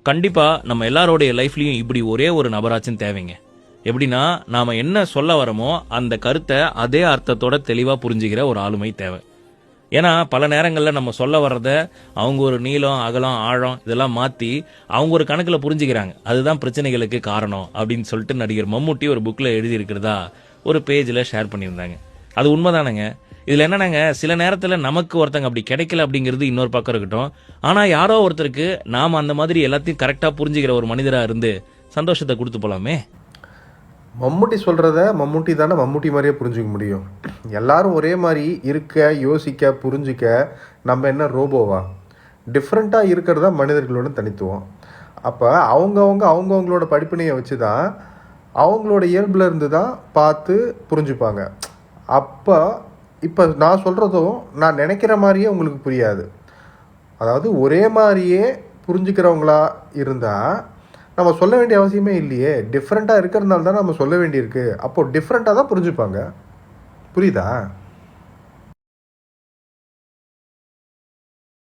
கண்டிப்பா நம்ம எல்லாரோடைய லைஃப்லயும் இப்படி ஒரே ஒரு நபராச்சும் தேவைங்க. எப்படின்னா, நாம என்ன சொல்ல வரமோ அந்த கருத்தை அதே அர்த்தத்தோட தெளிவா புரிஞ்சுக்கிற ஒரு ஆளுமை தேவை. ஏன்னா பல நேரங்கள்ல நம்ம சொல்ல வர்றத அவங்க ஒரு நீளம், அகலம், ஆழம் இதெல்லாம் மாத்தி அவங்க ஒரு கணக்குல புரிஞ்சுக்கிறாங்க. அதுதான் பிரச்சனைகளுக்கு காரணம் அப்படின்னு சொல்லிட்டு நடிகர் மம்முட்டி ஒரு புக்ல எழுதி இருக்கிறதா ஒரு பேஜ்ல ஷேர் பண்ணியிருந்தாங்க. அது உண்மைதானங்க. இதுல என்னன்னாங்க, சில நேரத்துல நமக்கு ஒருத்தங்க அப்படி கிடைக்கல அப்படிங்கிறது இன்னொரு பக்கம் இருக்கட்டும். ஆனா யாரோ ஒருத்தருக்கு நாம அந்த மாதிரி எல்லாத்தையும் கரெக்டா புரிஞ்சுக்கிற ஒரு மனிதரா இருந்து சந்தோஷத்தை கொடுத்து போலாமே. மம்முட்டி சொல்கிறத மம்முட்டி தானே மம்முட்டி மாதிரியே புரிஞ்சுக்க முடியும். எல்லாரும் ஒரே மாதிரி இருக்க, யோசிக்க, புரிஞ்சிக்க நம்ம என்ன ரோபோவா? டிஃப்ரெண்ட்டாக இருக்கிறது தான் மனிதர்களோட தனித்துவம். அப்போ அவங்கவுங்களோட படிப்பினையை வச்சு தான் அவங்களோட இயல்புல இருந்து தான் பார்த்து புரிஞ்சுப்பாங்க. அப்போ இப்போ நான் சொல்கிறதும் நான் நினைக்கிற மாதிரியே உங்களுக்கு புரியாது. அதாவது ஒரே மாதிரியே புரிஞ்சுக்கிறவங்களா இருந்தால் நம்ம சொல்ல வேண்டிய அவசியமே இல்லையே. டிஃப்ரெண்ட்டாக இருக்கிறதுனால தான் நம்ம சொல்ல வேண்டியிருக்கு. அப்போது டிஃப்ரெண்ட்டாக தான் புரிஞ்சுப்பாங்க. புரியுதா?